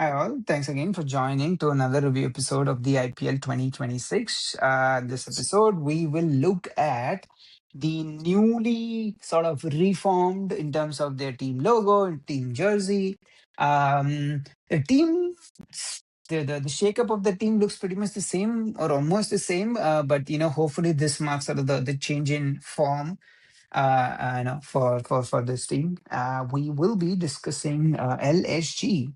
Hi all, thanks again for joining to another review episode of the IPL 2026. This episode, we will look at the newly sort of reformed in terms of their team logo and team jersey. The team, the shakeup of the team looks pretty much the same or almost the same, but hopefully this marks sort of the change in form for this team. We will be discussing LSG.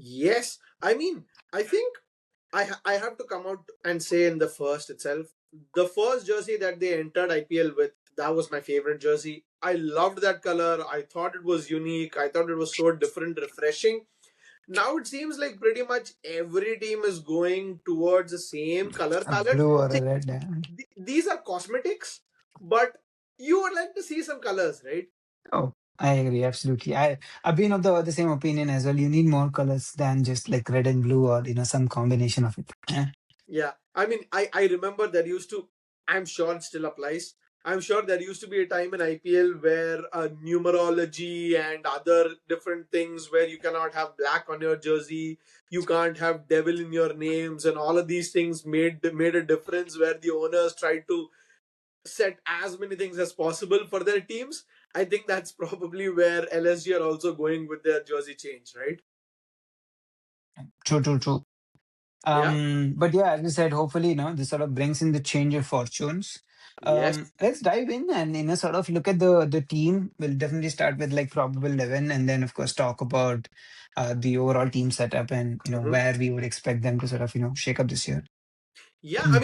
Yes, I think I have to come out and say in the first itself, the first jersey that they entered IPL with, that was my favorite jersey. I loved that color. I thought it was unique. I thought it was so different, refreshing. Now it seems like pretty much every team is going towards the same color A palette. blue or a See, red. these are cosmetics, but you would like to see some colors, right? Oh, I agree absolutely. I've been of the same opinion as well. You need more colors than just like red and blue or some combination of it. Yeah. Yeah, I remember there used to, I'm sure it still applies. I'm sure there used to be a time in IPL where numerology and other different things where you cannot have black on your jersey, you can't have devil in your names, and all of these things made a difference where the owners tried to set as many things as possible for their teams. I think that's probably where LSG are also going with their jersey change, right? True, true, true. Yeah. But yeah, as you said, hopefully, this sort of brings in the change of fortunes. Yes. Let's dive in and sort of look at the team. We'll definitely start with like probable 11, and then of course talk about the overall team setup and where we would expect them to sort of shake up this year. Yeah,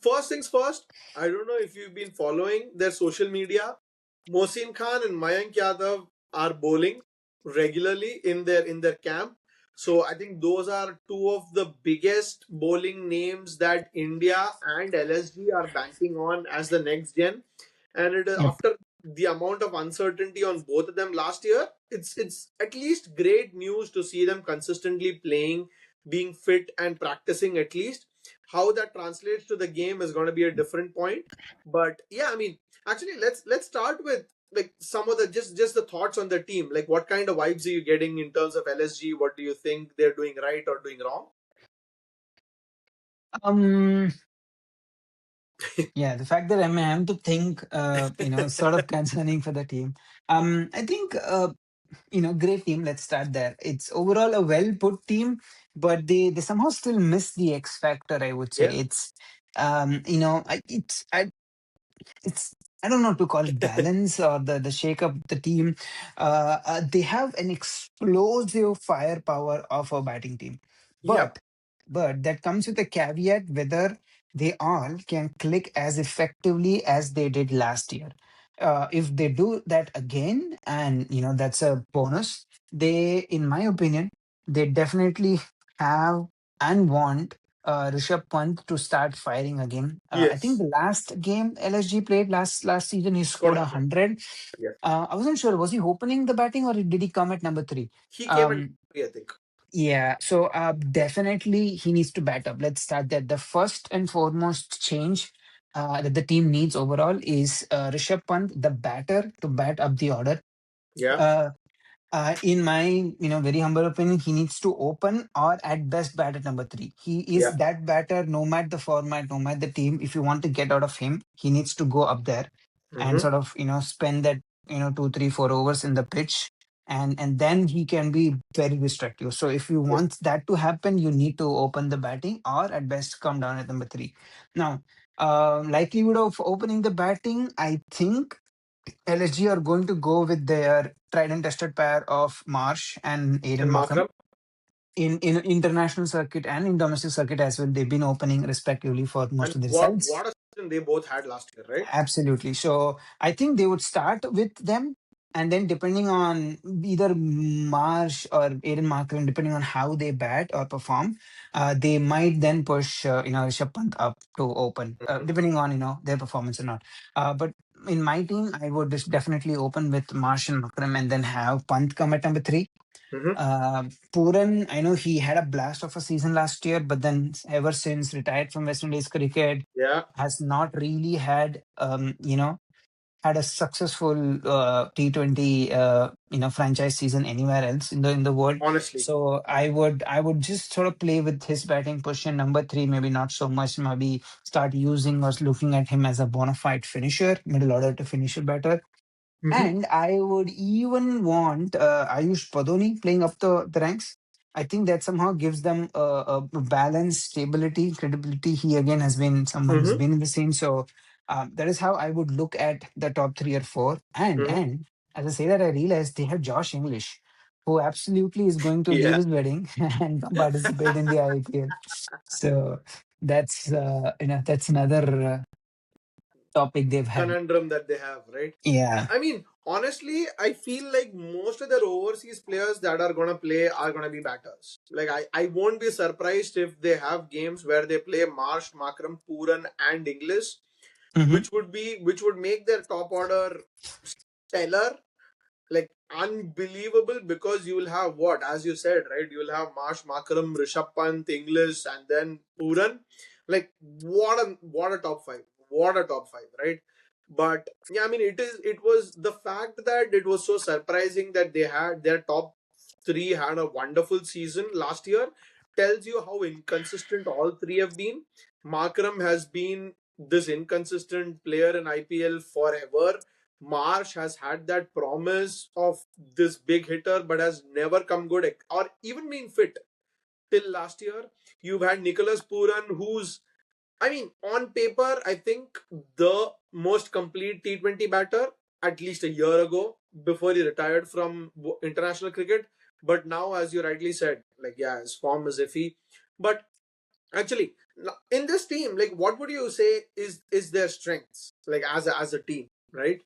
first things first. I don't know if you've been following their social media. Mohsin Khan and Mayank Yadav are bowling regularly in their camp. So I think those are two of the biggest bowling names that India and LSG are banking on as the next gen. And it is Yep. after the amount of uncertainty on both of them last year, it's at least great news to see them consistently playing, being fit and practicing at least. How that translates to the game is going to be a different point. But yeah, actually, let's start with like some of the just the thoughts on the team. Like, what kind of vibes are you getting in terms of LSG? What do you think they're doing right or doing wrong? Um, Yeah, the fact that I'm having to think, is sort of concerning for the team. I think, great team. Let's start there. It's overall a well put team, but they somehow still miss the X factor. I would say Yeah. it's, it's I don't know to call it balance or the shake up the team. They have an explosive firepower of a batting team, Yep. but that comes with a caveat whether they all can click as effectively as they did last year. If they do that again, and that's a bonus. They, in my opinion, they definitely have and want Rishabh Pant to start firing again. I think Yes. the last game LSG played last season, he Scored scored 100. 100. Yes. I wasn't sure, was he opening the batting or did he come at number three? He came in, Um, I think. yeah, so definitely he needs to bat up. Let's start there. The first and foremost change that the team needs overall is Rishabh Pant, the batter, to bat up the order. Yeah. Uh, in my very humble opinion, he needs to open or at best bat at number three. He is Yeah. that batter, no matter the format, no matter the team. If you want to get out of him, he needs to go up there and Mm-hmm. sort of spend that 2, 3, 4 overs in the pitch, and then he can be very destructive. So if you Yes. want that to happen, you need to open the batting or at best come down at number three. Now, likelihood of opening the batting, I think LSG are going to go with their tried and tested pair of Marsh and Aiden And Markham Markram. in international circuit and in domestic circuit as well. They've been opening respectively for most And of their what sides. what a season they both had last year, right? Absolutely. So I think they would start with them, and then depending on either Marsh or Aiden Markram, depending on how they bat or perform, they might then push Rishabh Pant up to open, Mm-hmm. depending on their performance or not. But in my team, I would just definitely open with Marsh and Markram, and then have Pant come at number three. Mm-hmm. Puran, I know he had a blast of a season last year, but then ever since retired from West Indies cricket, Yeah. has not really had, had a successful T20 franchise season anywhere else in the world. Honestly. So I would just sort of play with his batting position. Number three, maybe not so much. Maybe start using or looking at him as a bona fide finisher, middle order to finisher batter. Hmm. And I would even want Ayush Padoni playing up the ranks. I think that somehow gives them a balance, stability, credibility. He again has been someone who's Hmm. been in the scene. So that is how I would look at the top three or four. Hmm. And as I say that, I realized they have Josh English, who absolutely is going to leave Yeah. his wedding and participate in the IPL. So that's another topic they've had. Conundrum that they have, right? Yeah. I mean, honestly, I feel like most of their overseas players that are gonna play are gonna be batters. Like I won't be surprised if they have games where they play Marsh, Makram, Puran, and English, Hmm. which would make their top order stellar, like unbelievable, because you will have what, as you said, right? You will have Marsh, Makaram, Rishabh Pant, English, and then Puran. Like what a top five, what a top five, right? But yeah, I mean, it was the fact that it was so surprising that they had their top three had a wonderful season last year, tells you how inconsistent all three have been. Markram has been this inconsistent player in IPL forever. Marsh has had that promise of this big hitter, but has never come good or even been fit till last year. You've had Nicholas Puran, who's, I mean, on paper, I think the most complete T20 batter at least a year ago before he retired from international cricket. But now, as you rightly said, like, yeah, his form is iffy. But actually, in this team, like, what would you say is their strengths, like, as a team, right?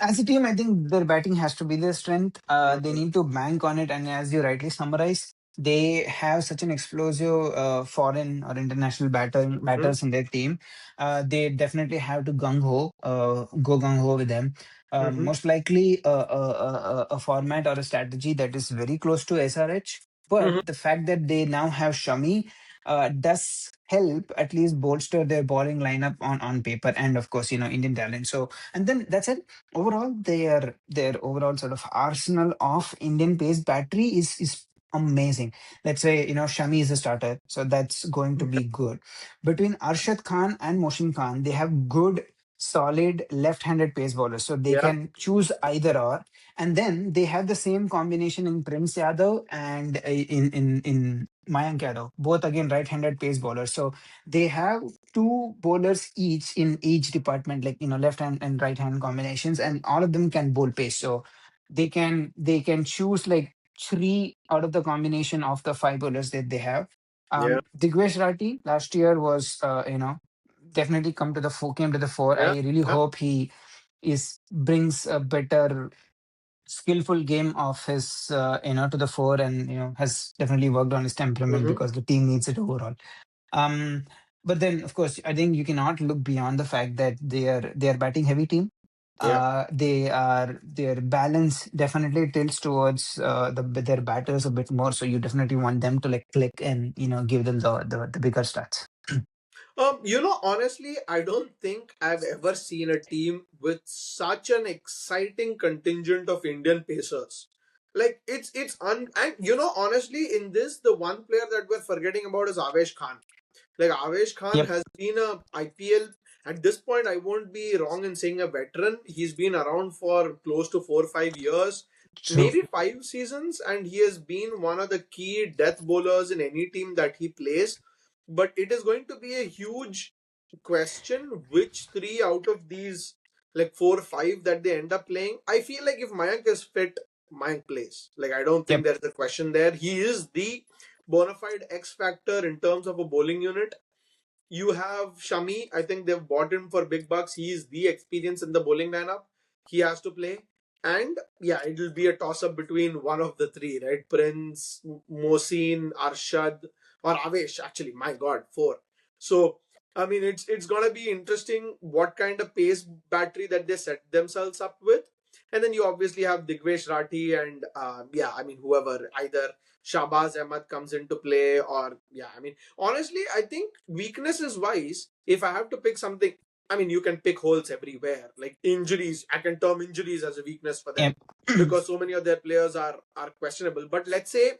As a team, I think their batting has to be their strength. They Mm-hmm. need to bank on it, and as you rightly summarize, they have such an explosive foreign or international Mm-hmm. batters in their team. They definitely have to go gung ho with them. Mm-hmm. Most likely, a format or a strategy that is very close to SRH. Mm-hmm. But the fact that they now have Shami does help at least bolster their bowling lineup on paper, and of course, Indian talent. So and then that's it. Overall, their overall sort of arsenal of Indian pace battery is amazing. Let's say Shami is a starter, so that's going to be good. Between Arshad Khan and Moshin Khan, they have good, solid left-handed pace bowlers, so they Yeah. can choose either or. And then they have the same combination in Prince Yadav and in Mayank Yadav, both again right-handed pace bowlers. So they have two bowlers each in each department, like left hand and right hand combinations, and all of them can bowl pace. So they can choose like three out of the combination of the five bowlers that they have. Yeah. Digvesh Rathi last year was definitely came to the fore. Yeah. I really Yeah. hope he is brings a better skillful game of his to the fore, and has definitely worked on his temperament Mm-hmm. because the team needs it overall. um, but then, of course, I think you cannot look beyond the fact that they are batting heavy team. Yeah. Their balance definitely tilts towards their batters a bit more. So you definitely want them to like click and give them the bigger stats. Honestly, I don't think I've ever seen a team with such an exciting contingent of Indian pacers. Like and honestly, in this, the one player that we're forgetting about is Avesh Khan. Like Avesh Khan Yep. has been a IPL at this point. I won't be wrong in saying a veteran. He's been around for close to 4 or 5 years, True. maybe 5 seasons, and he has been one of the key death bowlers in any team that he plays. But it is going to be a huge question which three out of these, like 4 or 5 that they end up playing. I feel like if Mayank is fit, Mayank plays. Like I don't think Yep. there's a question there. He is the bona fide X factor in terms of a bowling unit. You have Shami. I think they've bought him for big bucks. He's the experience in the bowling lineup. He has to play. And yeah, it'll be a toss up between one of the three, right? Prince, Mohsin, Arshad, or Avesh. Actually, my God, four. So, I mean, it's gonna be interesting what kind of pace battery that they set themselves up with. And then you obviously have Digvesh Rathi and yeah, I mean, whoever, either Shahbaz Ahmed comes into play, or yeah, I mean, honestly, I think weaknesses wise, if I have to pick something, I mean, you can pick holes everywhere, like injuries. I can term injuries as a weakness for them Yep. because so many of their players are questionable. But let's say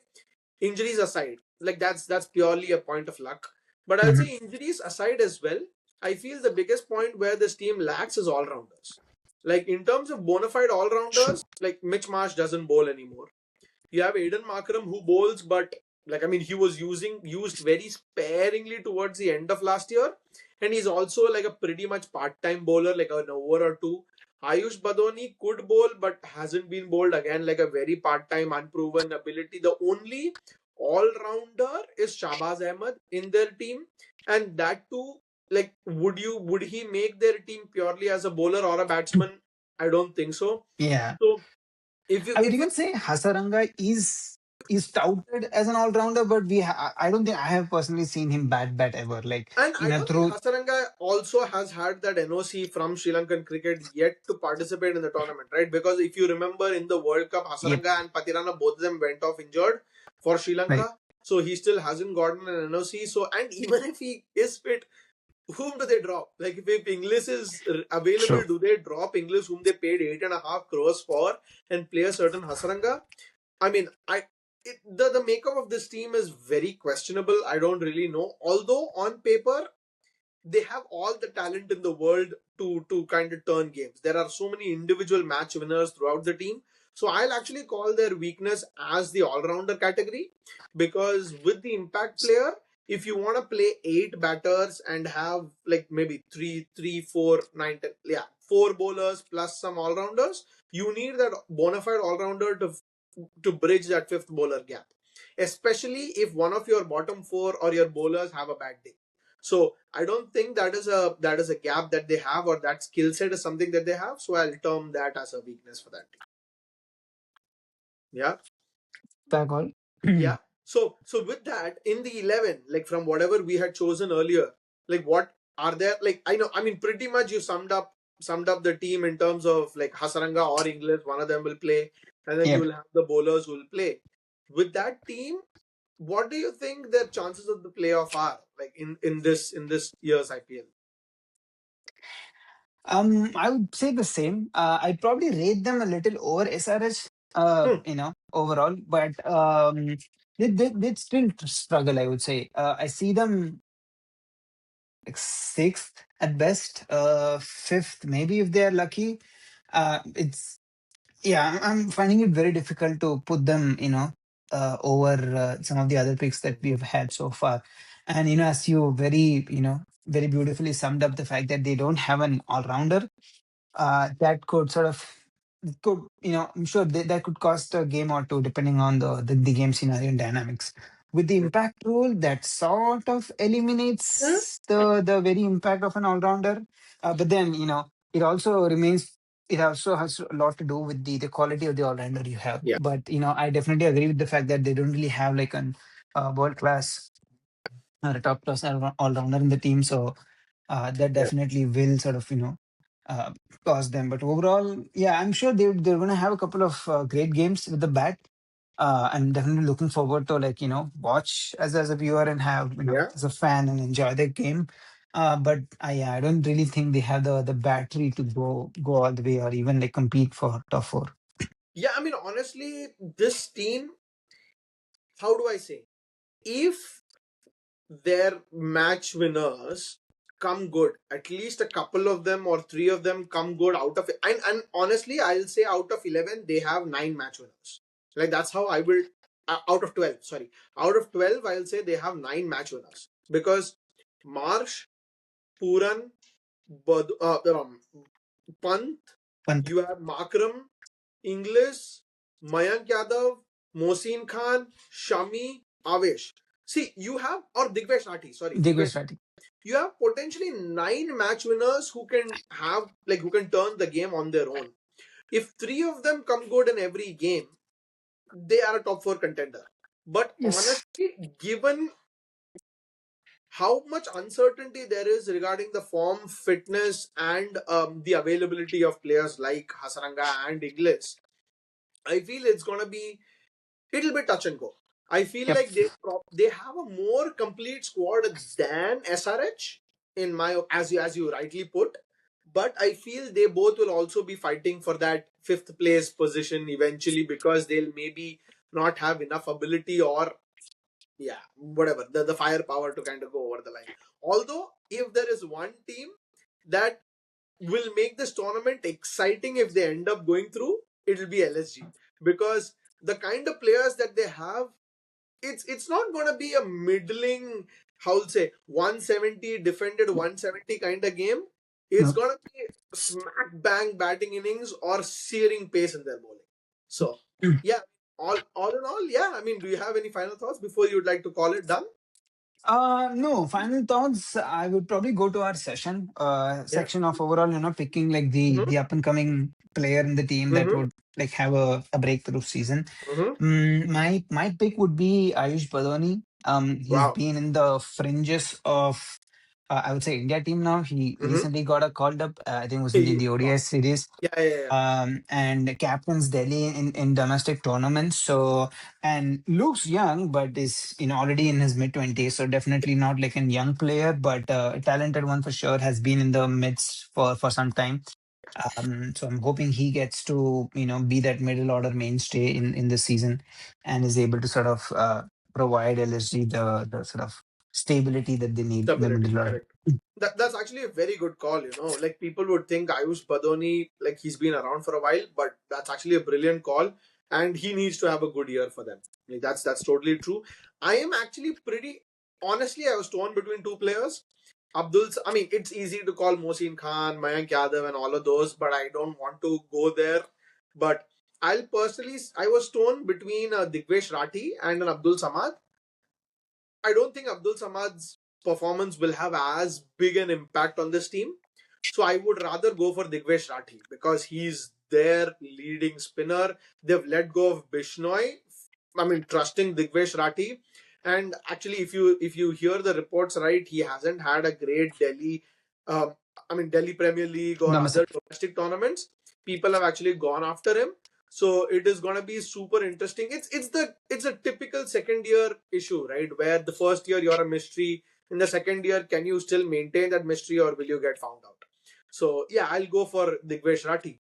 injuries aside, like that's purely a point of luck. But I'll Mhm. say injuries aside as well, I feel the biggest point where this team lacks is all rounders. Like in terms of bona fide all True. rounders, like Mitch Marsh doesn't bowl anymore. You have Aiden Markram who bowls, but like I mean, he was used very sparingly towards the end of last year, and he's also like a pretty much part-time bowler, like an over or two. Ayush Badoni could bowl, but hasn't been bowled again, like a very part-time, unproven ability. The only all-rounder is Shahbaz Ahmed in their team, and that too, like, would he make their team purely as a bowler or a batsman? I don't think so. Yeah. So if you I would if you even say Hasaranga is touted as an all rounder, but I don't think I have personally seen him bat ever. Like And I don't think through. Hasaranga also has had that NOC from Sri Lankan cricket yet to participate in the tournament, right? Because if you remember in the World Cup, Yep. Hasaranga and Patirana, both of them went off injured for Sri Right. Lanka. So he still hasn't gotten an NOC. So, and even if he is fit, whom do they drop? Like if English is available, True. do they drop English whom they paid 8.5 crores for and play a certain Hasaranga? I mean, the makeup of this team is very questionable. I don't really know. Although on paper they have all the talent in the world to kind of turn games. There are so many individual match winners throughout the team. So I'll actually call their weakness as the all-rounder category because with the impact player, if you want to play 8 batters and have like maybe 3, 3, 4, 9, 10, yeah, 4 bowlers plus some all-rounders, you need that bona fide all-rounder to bridge that fifth bowler gap, especially if one of your bottom four or your bowlers have a bad day. So I don't think that is a gap that they have, or that skill set is something that they have. So I'll term that as a weakness for that team. Yeah, Back all. yeah. So with that in the 11, like from whatever we had chosen earlier, like what are there? Like I know, I mean, pretty much you summed up the team in terms of like Hasaranga or English. One of them will play, and then you Yep. will have the bowlers who will play. With that team, what do you think their chances of the playoff are like in this year's IPL? I would say the same. I'd probably rate them a little over SRH. Hmm. Overall, but they'd still struggle. I would say. I see them like sixth at best, fifth maybe if they are lucky. It's Yeah, I'm finding it very difficult to put them, over some of the other picks that we've had so far. And as you very beautifully summed up the fact that they don't have an all-rounder, that could sort of could I'm sure that could cost a game or two depending on the game scenario and dynamics. With the impact rule, that sort of Hmm. eliminates the very impact of an all-rounder. But then it also remains. It also has a lot to do with the quality of the all-rounder you have. Yeah. But I definitely agree with the fact that they don't really have like an world class or a top class all-rounder in the team. So that Yeah. definitely will sort of uh, cost them. But overall, yeah, I'm sure they're going to have a couple of great games with the bat. I'm definitely looking forward to watch as a viewer and have Yeah. as a fan and enjoy the game. But yeah, I don't really think they have the battery to go all the way or even like compete for top four. Yeah, I mean, honestly, this team, how do I say? If their match winners come good, at least a couple of them or three of them come good out of it. And honestly, I'll say out of 11, they have 9 match winners. Like, that's how I will, out of 12, sorry. Out of 12, I'll say they have 9 match winners. Because Marsh, Puran, Pant, Pant, you have Makram, English, Mayank Yadav, Mohsin Khan, Shami, Avesh. See, you have, or Digvesh Rathi, sorry, Digvesh. Digwesh Rathi. You have potentially 9 match winners who can have, like, who can turn the game on their own. If three of them come good in every game, they are a top four contender. But Yes. honestly, given how much uncertainty there is regarding the form, fitness, and the availability of players like Hasaranga and Inglis, I feel it's gonna be it'll be touch and go. I feel Yep. like they have a more complete squad than SRH, in my, as you rightly put. But I feel they both will also be fighting for that fifth place position eventually, because they'll maybe not have enough ability, or yeah, whatever, the firepower to kind of go over the line. Although, if there is one team that will make this tournament exciting if they end up going through, it'll be LSG, because the kind of players that they have, it's not going to be a middling, how to say, 170 defended 170 kind of game. It's No. going to be smack bang batting innings or searing pace in their bowling. So yeah, all in all, yeah, I mean, do you have any final thoughts before you'd like to call it done? No, final thoughts. I would probably go to our Yeah. section of overall, picking like Mm-hmm. the up and coming player in the team that Mm-hmm. would like have a breakthrough season. Mm-hmm. My pick would be Ayush Badoni. He's Wow. been in the fringes of, I would say, India team now. He Mm-hmm. recently got a called up. I think it was in the Wow. ODS series, Yeah, yeah, yeah. and captains Delhi in domestic tournaments. So, and looks young, but is already in his mid 20s. So definitely not like a young player, but a talented one for sure. Has been in the midst for some time. So I'm hoping he gets to be that middle order mainstay in this season, and is able to sort of provide LSG the sort of stability that they need in the Stability, middle order. correct. That's actually a very good call. Like, people would think Ayush Badoni, like, he's been around for a while, but that's actually a brilliant call, and he needs to have a good year for them. Like, that's totally true. I am actually pretty honestly, I was torn between two players. I mean, it's easy to call Mohsin Khan, Mayank Yadav, and all of those, but I don't want to go there. But I was torn between Digvesh Rathi and an Abdul Samad. I don't think Abdul Samad's performance will have as big an impact on this team. So I would rather go for Digvesh Rathi, because he's their leading spinner. They've let go of Bishnoi. I mean, trusting Digvesh Rathi. And actually, if you hear the reports right, he hasn't had a great um, Delhi Premier League or Domestic. other domestic tournaments. People have actually gone after him, so it is going to be super interesting. It's a typical second year issue, right? Where the first year you're a mystery, in the second year, can you still maintain that mystery, or will you get found out? So yeah, I'll go for Digvesh Rathi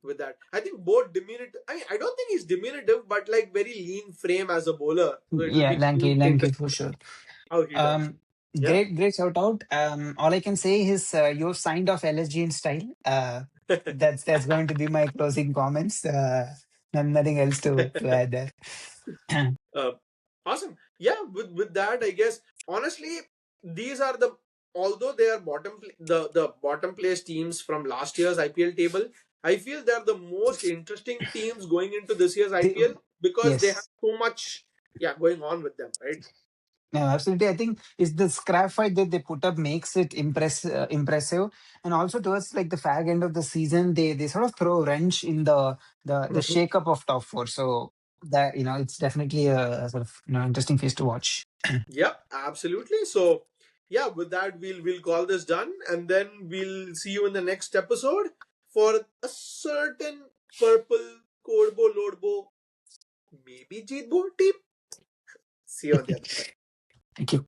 with that. I think both diminutive. I don't think he's diminutive, but like very lean frame as a bowler. So it'll Yeah, be lanky for interesting sure. how he does. Um, Yeah. great shout out. All I can say is you've signed off LSG in style. That's going to be my closing comments. Nothing else to add there. Uh, awesome. Yeah, with that, I guess honestly, these are the, although they are the bottom place teams from last year's IPL table, I feel they're the most interesting teams going into this year's They- IPL, because they have yes. so much, yeah, going on with them, right? No, absolutely. I think it's the scrap fight that they put up makes it impressive, and also towards like the fag end of the season, they sort of throw a wrench in the Mhm. shake up of top four. So that it's definitely a sort of interesting phase to watch. Yeah, absolutely. So yeah, with that, we'll call this done, and then we'll see you in the next episode for a certain purple Codebo Lordbo, maybe Jeetbo team. See you on the other side. Thank you.